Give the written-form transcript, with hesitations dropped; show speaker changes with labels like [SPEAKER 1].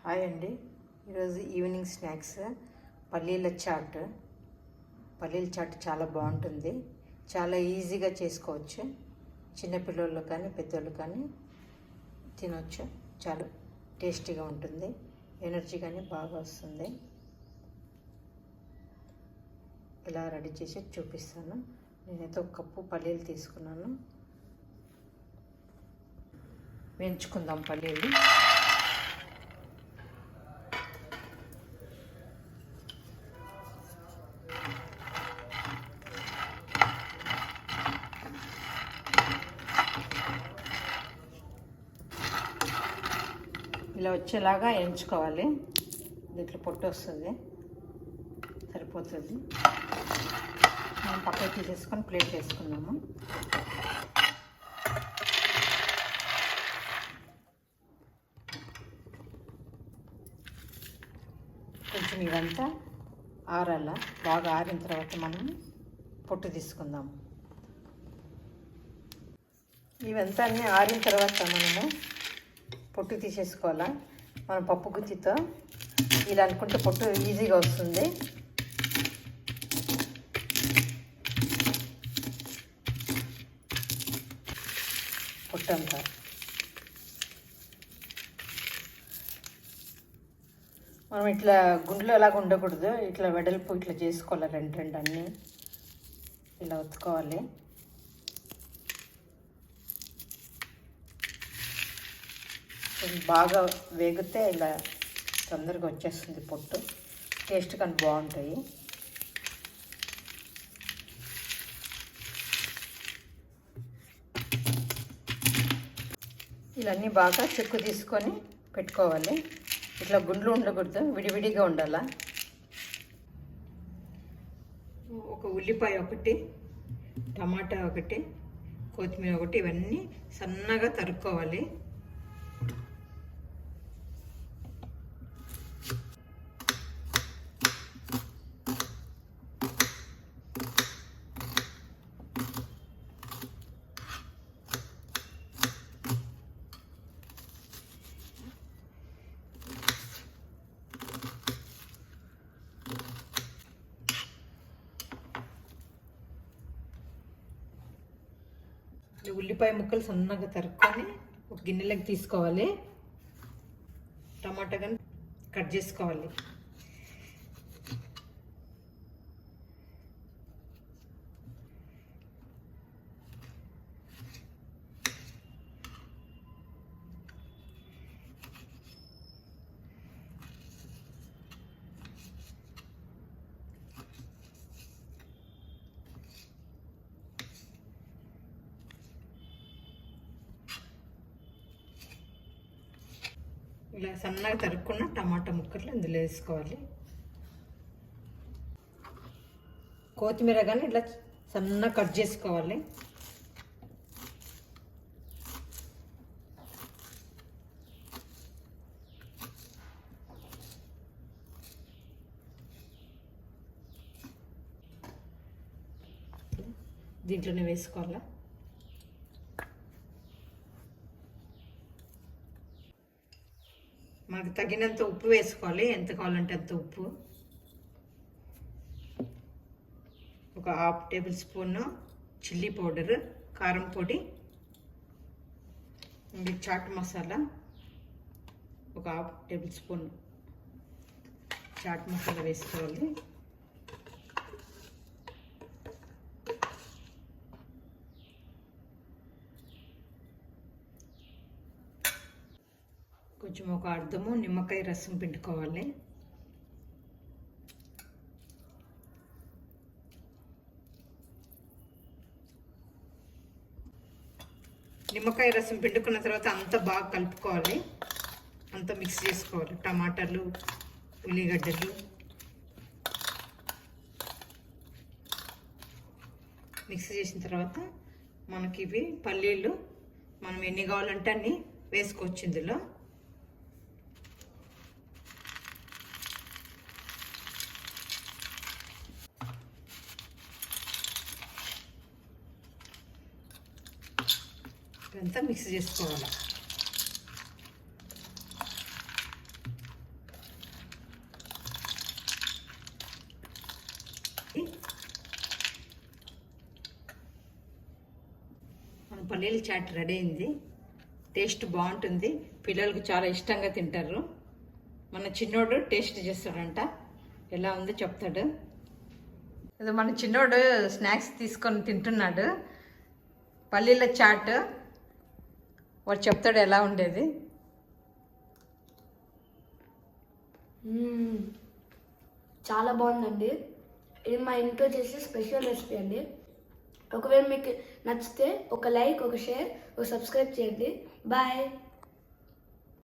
[SPEAKER 1] Hi అండి. ఈరోజు evening snacks పల్లీల చాట్. పల్లీల చాట్ చాలా బాగుంటుంది, చాలా ఈజీగా చేసుకోవచ్చు. చిన్నపిల్లలు కానీ పెద్దోళ్ళు కానీ తినవచ్చు. చాలా టేస్టీగా ఉంటుంది, ఎనర్జీ కానీ బాగా వస్తుంది. ఇలా రెడీ చేసి చూపిస్తాను. నేనైతే ఒక కప్పు పల్లీలు తీసుకున్నాను. వేయించుకుందాం పల్లీలు. ఇలా వచ్చేలాగా వేయించుకోవాలి. దీంట్లో పొట్టు వస్తుంది, సరిపోతుంది. మనం పక్కకి తీసేసుకొని ప్లేట్ వేసుకున్నాము. కొంచెం ఇదంతా ఆరాల, బాగా ఆరిన తర్వాత మనం పొట్టు తీసుకుందాము. ఇవంతా అన్నీ ఆరిన తర్వాత మనము పొట్టు తీసేసుకోవాలా. మనం పప్పు గుత్తితో ఇలా అనుకుంటే పొట్టు ఈజీగా వస్తుంది. పొట్టు అంతా మనం ఇట్లా గుండెలో అలాగ ఉండకూడదు, ఇట్లా వెడల్పు ఇట్లా చేసుకోవాలి. రెండు రెండు అన్నీ ఇలా ఒత్తుకోవాలి. బాగా వేగితే ఇలా తొందరగా వచ్చేస్తుంది పొట్టు. టేస్ట్ కానీ బాగుంటాయి. ఇవన్నీ బాగా చెక్కు తీసుకొని పెట్టుకోవాలి. ఇట్లా గుండ్లు ఉండకూడదు, విడివిడిగా ఉండాలా. ఒక ఉల్లిపాయ ఒకటి, టమాటా ఒకటి, కొత్తిమీర ఒకటి, ఇవన్నీ సన్నగా తరుక్కోవాలి. ఉల్లిపాయ ముక్కలు సన్నగా తరుక్కొని ఒక గిన్నెలోకి తీసుకోవాలి. టమాటా కానీ కట్ చేసుకోవాలి. ఇలా సన్నగా తరుక్కున్న టమాటా ముక్కలు ఇందులో వేసుకోవాలి. కొత్తిమీర కానీ ఇట్లా సన్నగా కట్ చేసుకోవాలి. దీంట్లోనే వేసుకోవాలా. మనకు తగినంత ఉప్పు వేసుకోవాలి, ఎంత కావాలంటే అంత ఉప్పు. ఒక 1/2 టేబుల్ స్పూన్ చిల్లీ పౌడర్, కారం పొడి, చాట్ మసాలా, ఒక 1/2 టేబుల్ స్పూన్ చాట్ మసాలా వేసుకోవాలి. కొంచెం ఒక అర్ధము నిమ్మకాయ రసం పిండుకోవాలి. నిమ్మకాయ రసం పిండుకున్న తర్వాత అంతా బాగా కలుపుకోవాలి, అంతా మిక్స్ చేసుకోవాలి. టమాటాలు, ఉల్లిగడ్డలు మిక్స్ చేసిన తర్వాత మనకి ఇవి పల్లీలు మనం ఎన్ని కావాలంటే అన్ని వేసుకోవచ్చు. ఇందులో అంతా మిక్స్ చేసుకోవాలి. పల్లీల చాట్ రెడీ అయింది. టేస్ట్ బాగుంటుంది, పిల్లలకు చాలా ఇష్టంగా తింటారు. మన చిన్నోడు టేస్ట్ చేస్తాడంట, ఎలా ఉందో చెప్తాడు. ఇది మన చిన్నోడు స్నాక్స్ తీసుకొని తింటున్నాడు, పల్లీల చాట్. వాడు చెప్తాడు ఎలా ఉండేది.
[SPEAKER 2] చాలా బాగుందండి. ఇది మా ఇంట్లో చేసే స్పెషల్ రెసిపీ అండి. ఒకవేళ మీకు నచ్చితే ఒక లైక్, ఒక షేర్, ఒక సబ్స్క్రైబ్ చేయండి. బాయ్.